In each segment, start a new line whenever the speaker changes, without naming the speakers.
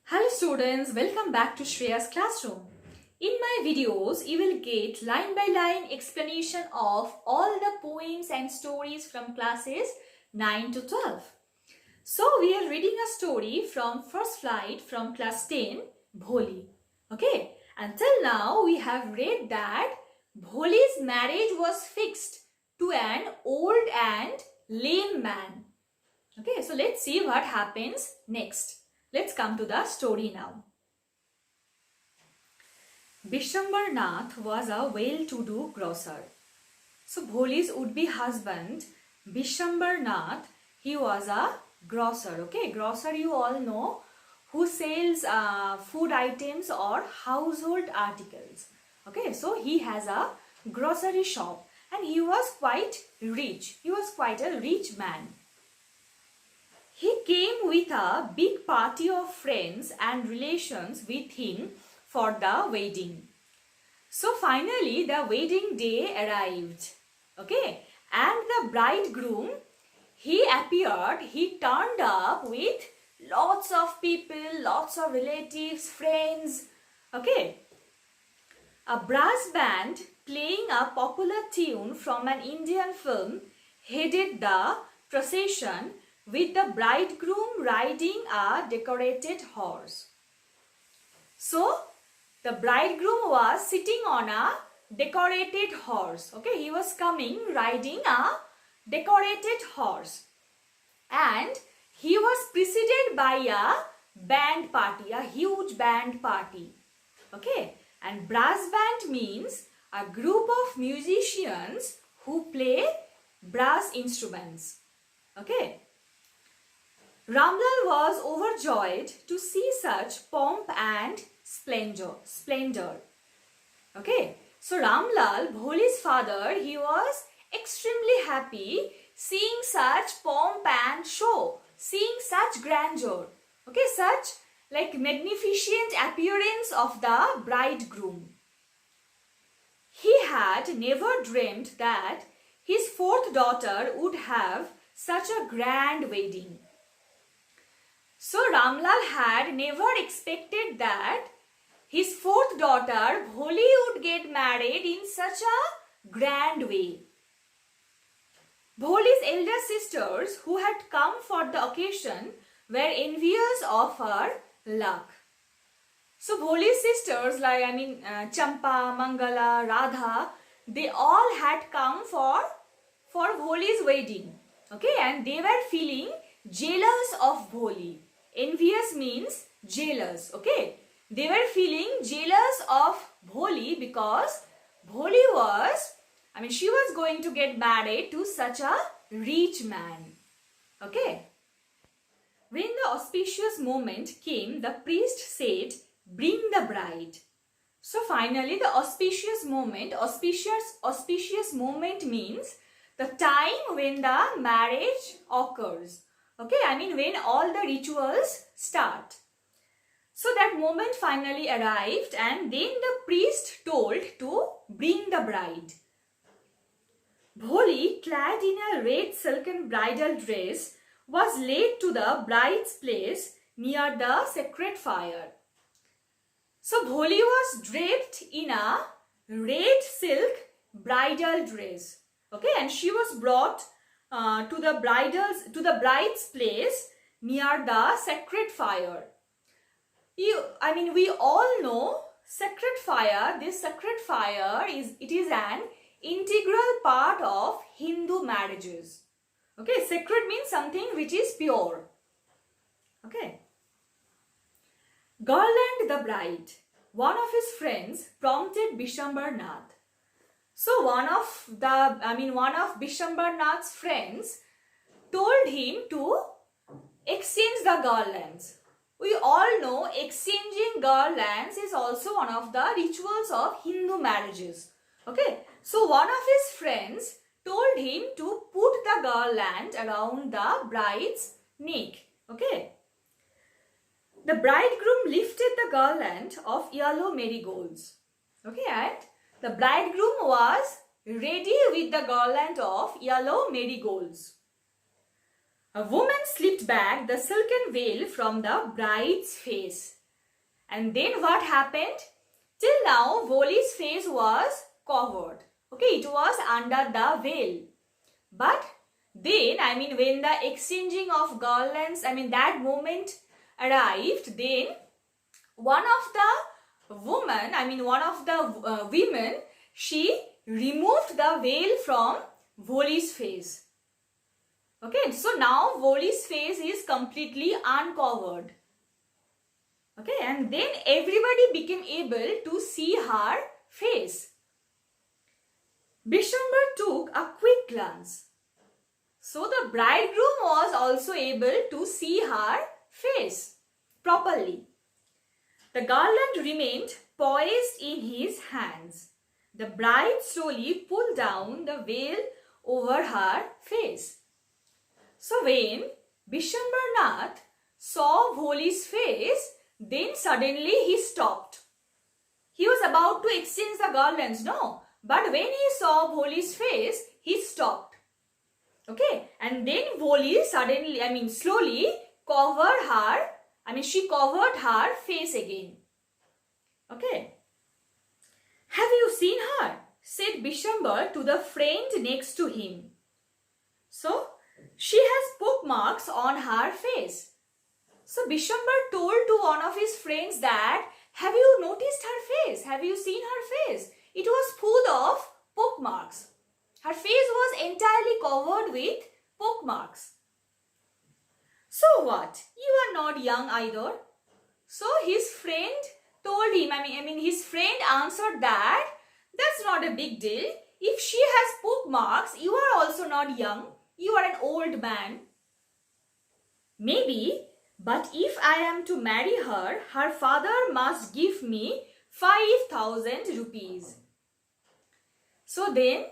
Hello students, welcome back to Shreya's classroom. In my videos, you will get line by line explanation of all the poems and stories from classes 9 to 12. So we are reading a story from First Flight from class 10, Bholi. Okay, until now we have read that Bholi's marriage was fixed to an old and lame man. Okay, so let's see what happens next. Let's come to the story now. Bishambar Nath was a well-to-do grocer. So Bholi's would-be husband, Bishambar Nath, he was a grocer. Okay, grocer you all know, who sells food items or household articles. Okay, so he has a grocery shop and he was quite rich. He was quite a rich man. He came with a big party of friends and relations with him for the wedding. So finally the wedding day arrived. Okay, and the bridegroom, he appeared, he turned up with lots of people, lots of relatives, friends. Okay, a brass band playing a popular tune from an Indian film headed the procession with the bridegroom riding a decorated horse. So, the bridegroom was sitting on a decorated horse. Okay, he was coming riding a decorated horse. And he was preceded by a band party, a huge band party. Okay, and brass band means a group of musicians who play brass instruments. Okay. Ramlal was overjoyed to see such pomp and splendor. Okay, so Ramlal, Bholi's father, he was extremely happy seeing such pomp and show, seeing such grandeur. Okay, such like magnificent appearance of the bridegroom. He had never dreamed that his fourth daughter would have such a grand wedding. So Ramlal had never expected that his fourth daughter Bholi would get married in such a grand way. Bholi's elder sisters who had come for the occasion were envious of her luck. So Bholi's sisters Champa, Mangala, Radha, they all had come for Bholi's wedding. Okay, and they were feeling jealous of Bholi. Envious means jealous. Okay, they were feeling jealous of Bholi because Bholi was, she was going to get married to such a rich man. Okay. When the auspicious moment came, the priest said, "Bring the bride." So finally the auspicious moment means the time when the marriage occurs. Okay, when all the rituals start. So that moment finally arrived and then the priest told to bring the bride. Bholi, clad in a red silken bridal dress, was led to the bride's place near the sacred fire. So Bholi was draped in a red silk bridal dress. Okay, and she was brought to the bride's place near the sacred fire. We all know sacred fire. This sacred fire is an integral part of Hindu marriages. Okay, sacred means something which is pure. Okay. Garland the bride. One of his friends prompted Bishambar Nath. So one of Bishambar Nath's friends told him to exchange the garlands. We all know exchanging garlands is also one of the rituals of Hindu marriages. Okay, so one of his friends told him to put the garland around the bride's neck. Okay. The bridegroom lifted the garland of yellow marigolds. Okay, and the bridegroom was ready with the garland of yellow marigolds. A woman slipped back the silken veil from the bride's face. And then what happened? Till now, Voli's face was covered. Okay, it was under the veil. But then, when the exchanging of garlands, that moment arrived, then one of the women, she removed the veil from Voli's face. Okay, so now Voli's face is completely uncovered. Okay, and then everybody became able to see her face. Bishambar took a quick glance. So the bridegroom was also able to see her face properly. The garland remained poised in his hands. The bride slowly pulled down the veil over her face. So when Bishambar Nath saw Voli's face, then suddenly he stopped. He was about to exchange the garlands, no? But when he saw Voli's face, he stopped. Okay, and then Voli slowly covered her, she covered her face again. Okay. Have you seen her? Said Bishambar to the friend next to him. So, she has poke marks on her face. So, Bishambar told to one of his friends that, have you noticed her face? Have you seen her face? It was full of poke marks. Her face was entirely covered with poke marks. So what? You are not young either. So his friend told him, his friend answered that, that's not a big deal. If she has poke marks, you are also not young. You are an old man. Maybe, but if I am to marry her, her father must give me 5,000 rupees. So then,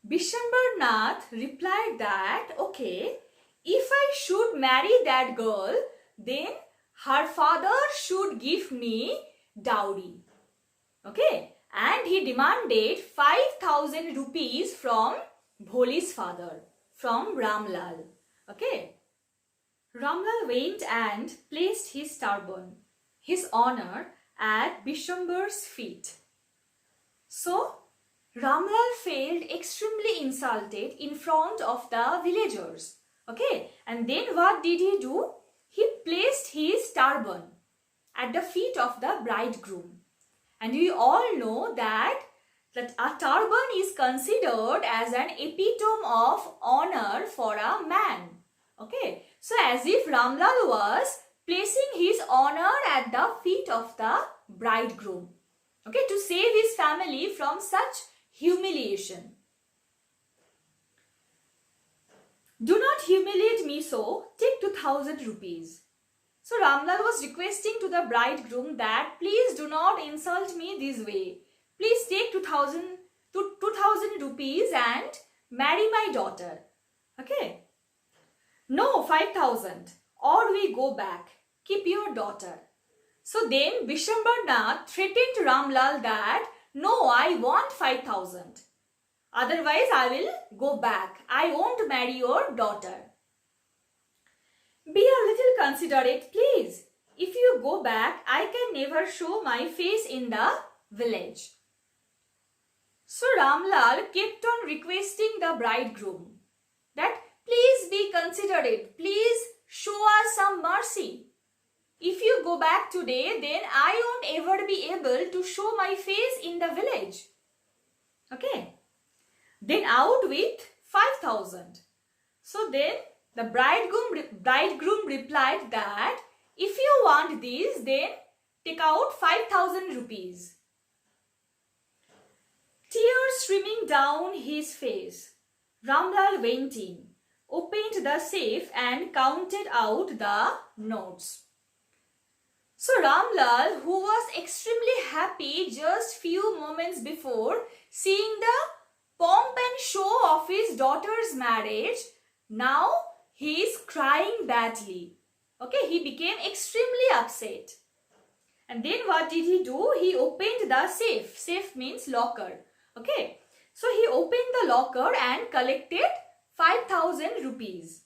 Bishambar Nath replied that, okay, if I should marry that girl, then her father should give me dowry. Okay, and he demanded 5,000 rupees from Voli's father, from Ramlal. Okay, Ramlal went and placed his turban, his honor, at Bishambar's feet. So, Ramlal felt extremely insulted in front of the villagers. Okay, and then what did he do? He placed his turban at the feet of the bridegroom. And we all know that a turban is considered as an epitome of honor for a man. Okay, so as if Ramlal was placing his honor at the feet of the bridegroom. Okay, to save his family from such humiliation. Do not humiliate me so, take 2,000 rupees. So Ramlal was requesting to the bridegroom that please do not insult me this way. Please take 2,000 rupees and marry my daughter. Okay. No, 5,000 or we go back. Keep your daughter. So then Bishambar Nath threatened Ramlal that no, I want 5,000. Otherwise, I will go back. I won't marry your daughter. Be a little considerate, please. If you go back, I can never show my face in the village. So Ramlal kept on requesting the bridegroom that please be considerate. Please show us some mercy. If you go back today, then I won't ever be able to show my face in the village. Okay. Then out with 5,000. So then the bridegroom replied that if you want these, then take out 5,000 rupees. Tears streaming down his face, Ramlal went in, opened the safe and counted out the notes. So Ramlal, who was extremely happy just few moments before seeing the pomp and show of his daughter's marriage, now he is crying badly. Okay, he became extremely upset. And then what did he do? He opened the safe. Safe means locker. Okay, so he opened the locker and collected 5,000 rupees.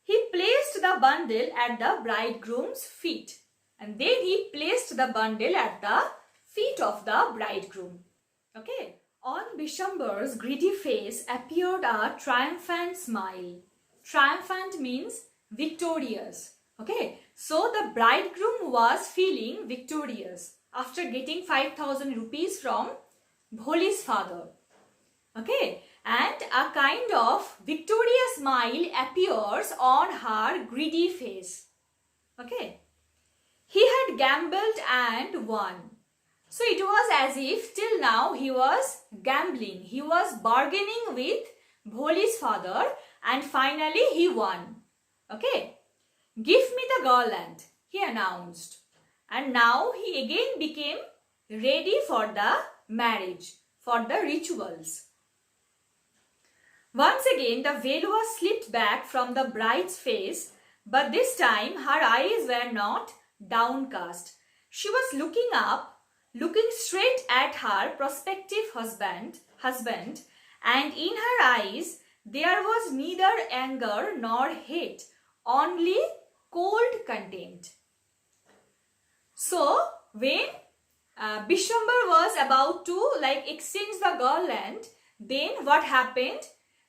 he placed the bundle at the bridegroom's feet. And then he placed the bundle at the feet of the bridegroom. Okay. On Bishambar's greedy face appeared a triumphant smile. Triumphant means victorious. Okay. So the bridegroom was feeling victorious after getting 5,000 rupees from Bholi's father. Okay. And a kind of victorious smile appears on her greedy face. Okay. He had gambled and won. So it was as if till now he was gambling. He was bargaining with Bholi's father and finally he won. Okay. Give me the garland, he announced. And now he again became ready for the marriage, for the rituals. Once again the veil was slipped back from the bride's face, but this time her eyes were not downcast. She was looking up, looking straight at her prospective husband, and in her eyes there was neither anger nor hate, only cold contempt. So when Bishambar was about to exchange the garland, then what happened?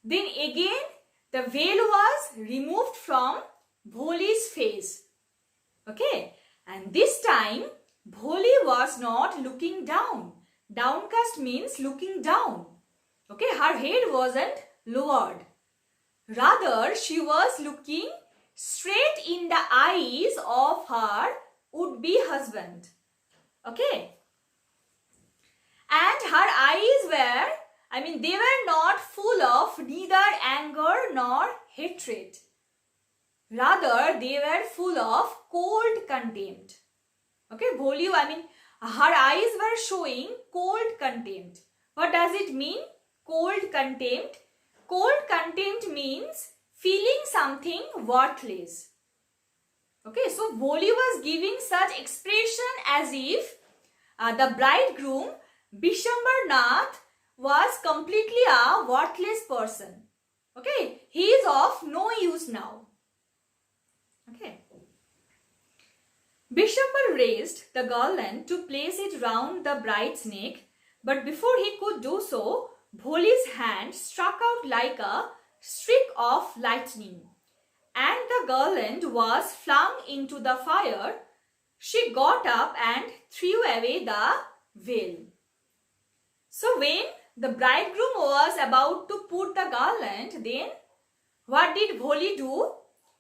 Then again the veil was removed from Bholi's face. Okay, and this time Bholi was not looking down. Downcast means looking down. Okay, her head wasn't lowered. Rather, she was looking straight in the eyes of her would-be husband. Okay, and her eyes were, they were not full of neither anger nor hatred. Rather, they were full of cold contempt. Okay, Bholi, her eyes were showing cold contempt. What does it mean? Cold contempt. Cold contempt means feeling something worthless. Okay, so Bholi was giving such expression as if the bridegroom, Bishambar Nath, was completely a worthless person. Okay, he is of no use now. Okay. Bishambar raised the garland to place it round the bride's neck, but before he could do so, Bholi's hand struck out like a streak of lightning, and the garland was flung into the fire. She got up and threw away the veil. So when the bridegroom was about to put the garland, then what did Bholi do?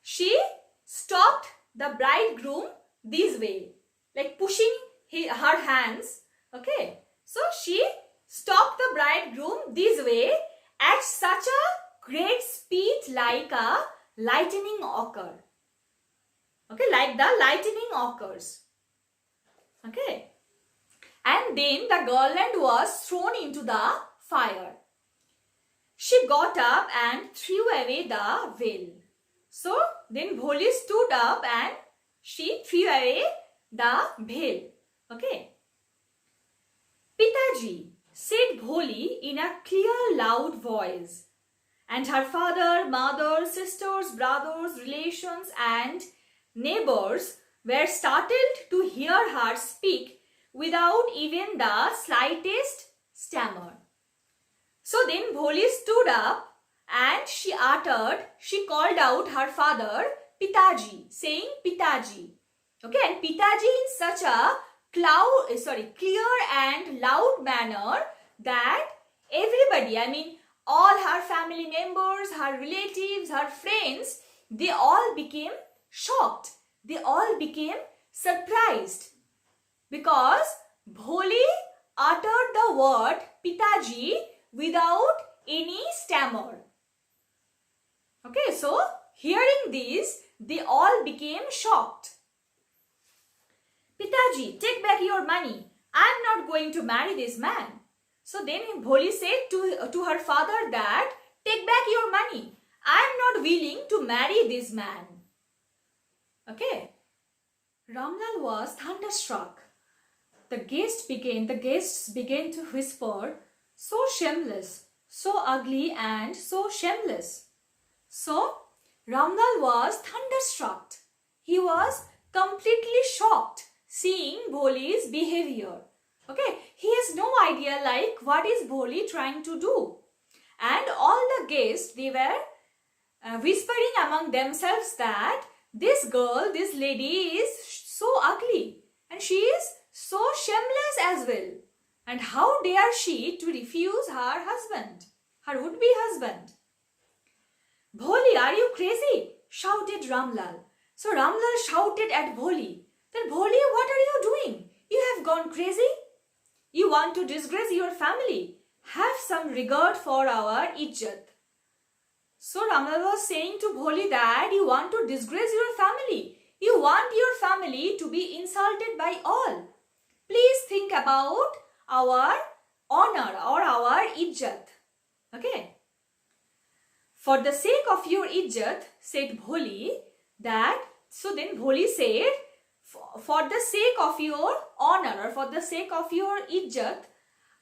She stopped the bridegroom this way, like pushing her hands. Okay, so she stopped the bridegroom this way at such a great speed, like a lightning occur. Okay, like the lightning occurs. Okay, and then the garland was thrown into the fire. She got up and threw away the veil. So then Bholi stood up and she threw away the veil. Okay. Pitaji, said Bholi in a clear, loud voice. And her father, mother, sisters, brothers, relations and neighbors were startled to hear her speak without even the slightest stammer. So then Bholi stood up and she called out her father, Pitaji, saying Pitaji. Okay, and Pitaji in such a clear and loud manner that everybody, all her family members, her relatives, her friends, they all became shocked. They all became surprised because Bholi uttered the word Pitaji without any stammer. Okay, so hearing this, they all became shocked. Pitaji, take back your money. I am not going to marry this man. So then Bholi said to her father that, take back your money. I am not willing to marry this man. Okay. Ramlal was thunderstruck. The guests began to whisper, so shameless, so ugly and so shameless. So Ramlal was thunderstruck. He was completely shocked seeing Bholi's behavior. Okay, he has no idea like what is Bholi trying to do. And all the guests, they were whispering among themselves that this girl, this lady is so ugly and she is so shameless as well. And how dare she to refuse her husband, her would-be husband? Bholi, are you crazy? Shouted Ramlal. So Ramlal shouted at Bholi that, Bholi, what are you doing? You have gone crazy? You want to disgrace your family. Have some regard for our izzat. So Ramlal was saying to Bholi that you want to disgrace your family. You want your family to be insulted by all. Please think about our honor or our izzat. Okay. For the sake of your izzat, said Bholi, that, so then Bholi said, for the sake of your honor or for the sake of your izzat,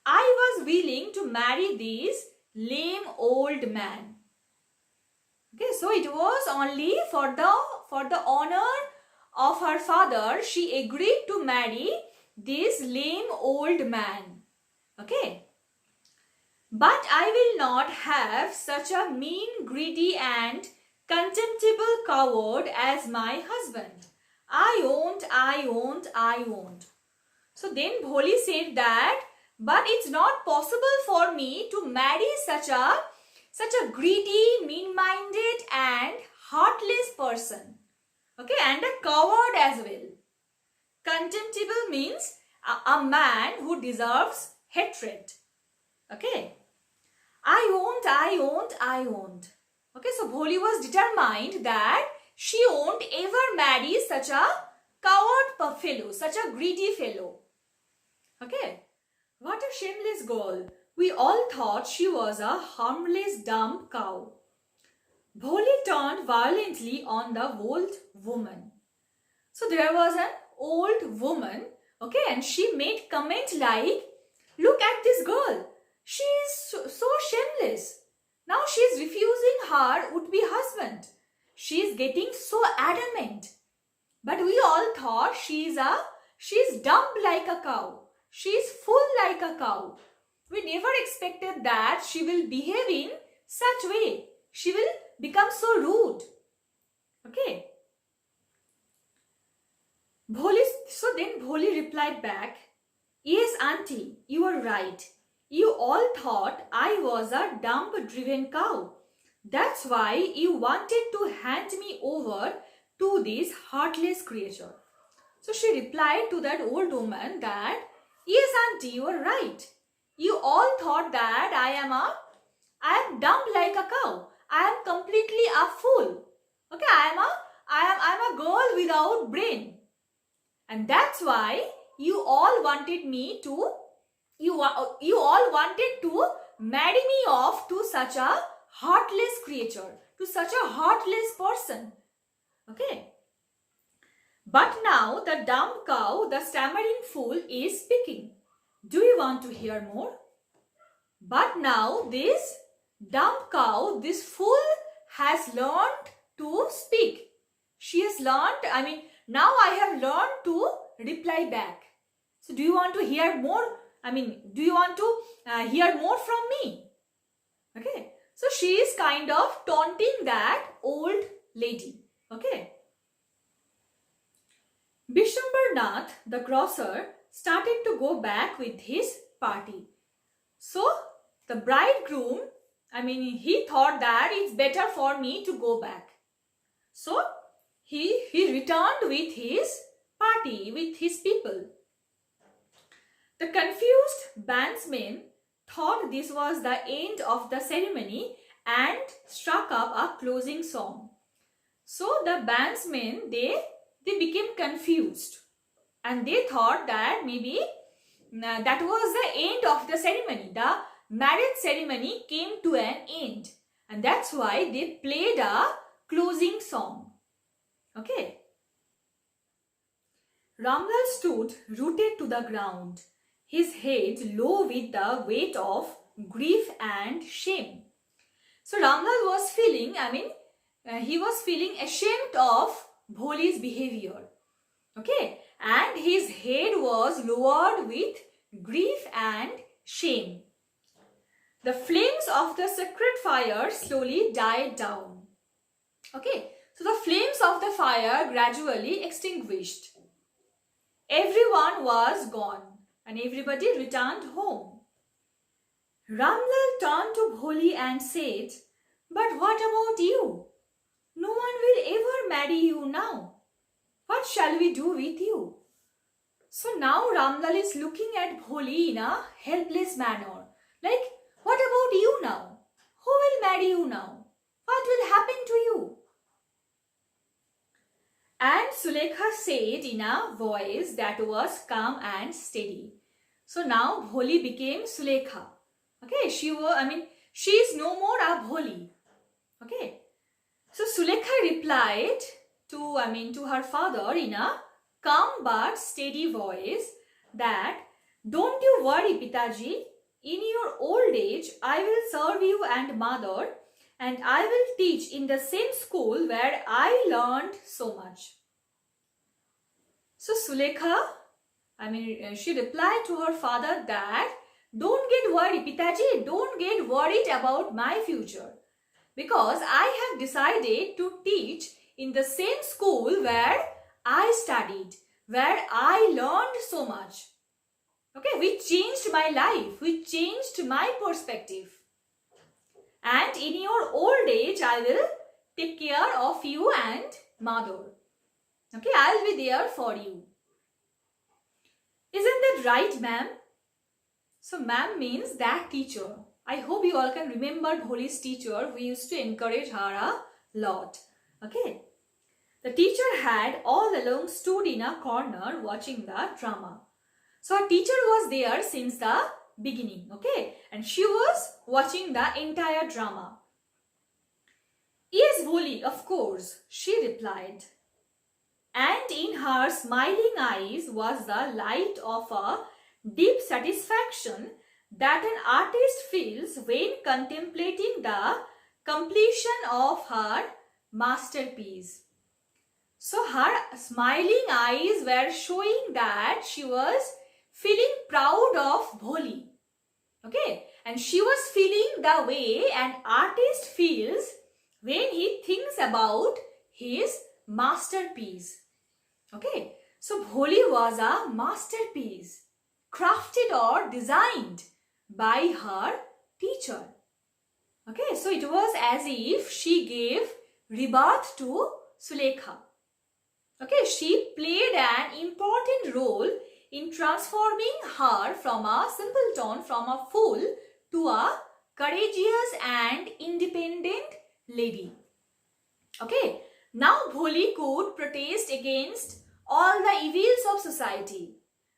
I was willing to marry this lame old man. Okay, so it was only for the honor of her father, she agreed to marry this lame old man. Okay. But I will not have such a mean, greedy and contemptible coward as my husband. I won't. So then Bholi said that, but it's not possible for me to marry such a greedy, mean-minded and heartless person. Okay, and a coward as well. Contemptible means a man who deserves hatred. Okay. I won't. Okay, so Bholi was determined that she won't ever marry such a coward fellow, such a greedy fellow. Okay. What a shameless girl. We all thought she was a harmless dumb cow. Bholi turned violently on the old woman. So there was an old woman, okay, and she made comment like, look at this girl. She is so shameless. Now she is refusing her would-be husband. She is getting so adamant. But we all thought she is dumb like a cow. She is full like a cow. We never expected that she will behave in such way. She will become so rude. Okay. So then Bholi replied back, yes, auntie, you are right. You all thought I was a dump-driven cow. That's why you wanted to hand me over to this heartless creature. So she replied to that old woman that, yes, auntie, you are right. You all thought that I am dumb like a cow. I am completely a fool. Okay, I am a girl without brain. And that's why you all wanted me to you all wanted to marry me off to such a heartless creature, to such a heartless person. Okay. But now the dumb cow, the stammering fool is speaking. Do you want to hear more? But now this dumb cow, this fool has learned to speak. She has learned, now I have learned to reply back. So do you want to hear more? Do you want to hear more from me? Okay. So she is kind of taunting that old lady. Okay. Bishambar Nath, the grocer, started to go back with his party. So the bridegroom, he thought that it's better for me to go back. So he returned with his party, with his people. The confused bandsmen thought this was the end of the ceremony and struck up a closing song. So the bandsmen, they became confused and they thought that maybe that was the end of the ceremony. The marriage ceremony came to an end and that's why they played a closing song. Okay. Ramlal stood rooted to the ground, his head low with the weight of grief and shame. So Ramlal was feeling, he was feeling ashamed of Bholi's behavior. Okay, and his head was lowered with grief and shame. The flames of the sacred fire slowly died down. Okay, so the flames of the fire gradually extinguished. Everyone was gone and everybody returned home. Ramlal turned to Bholi and said, "But what about you? No one will ever marry you now. What shall we do with you?" So now Ramlal is looking at Bholi in a helpless manner. Like, what about you now? Who will marry you now? What will happen to you? And Sulekha said in a voice that was calm and steady. So now Bholi became Sulekha. Okay, she is no more a Bholi. Okay. So Sulekha replied to her father in a calm but steady voice that, "Don't you worry, Pitaji. In your old age, I will serve you and mother, and I will teach in the same school where I learned so much." So Sulekha, she replied to her father that, "Don't get worried, Pitaji. Don't get worried about my future, because I have decided to teach in the same school where I studied, where I learned so much. Okay, which changed my life, which changed my perspective. And in your old age, I will take care of you and mother. Okay, I'll be there for you." Isn't that right, ma'am? So, ma'am means that teacher. I hope you all can remember Bholi's teacher who used to encourage her a lot. Okay. The teacher had all along stood in a corner watching the drama. So her teacher was there since the beginning. Okay. And she was watching the entire drama. "Yes, Bholi, of course," she replied. And in her smiling eyes was the light of a deep satisfaction that an artist feels when contemplating the completion of her masterpiece. So her smiling eyes were showing that she was feeling proud of Bholi. Okay, and she was feeling the way an artist feels when he thinks about his masterpiece. Okay, so Bholi was a masterpiece, crafted or designed by her teacher. Okay, so it was as if she gave rebirth to Sulekha. Okay, she played an important role in transforming her from a simpleton, from a fool, to a courageous and independent lady. Okay, now Bholi could protest against all the evils of society.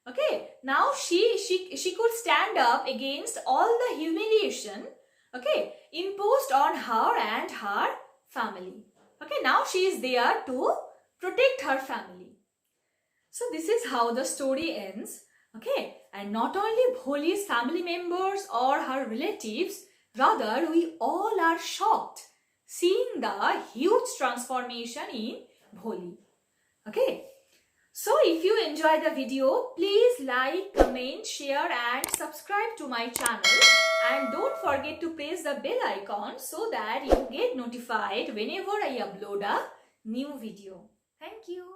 Okay, now she could stand up against all the humiliation, okay, imposed on her and her family. Okay, now she is there to protect her family. So this is how the story ends. Okay, and not only Bholi's family members or her relatives, rather we all are shocked seeing the huge transformation in Bholi. Okay. So if you enjoy the video, please like, comment, share and subscribe to my channel, and don't forget to press the bell icon so that you get notified whenever I upload a new video. Thank you.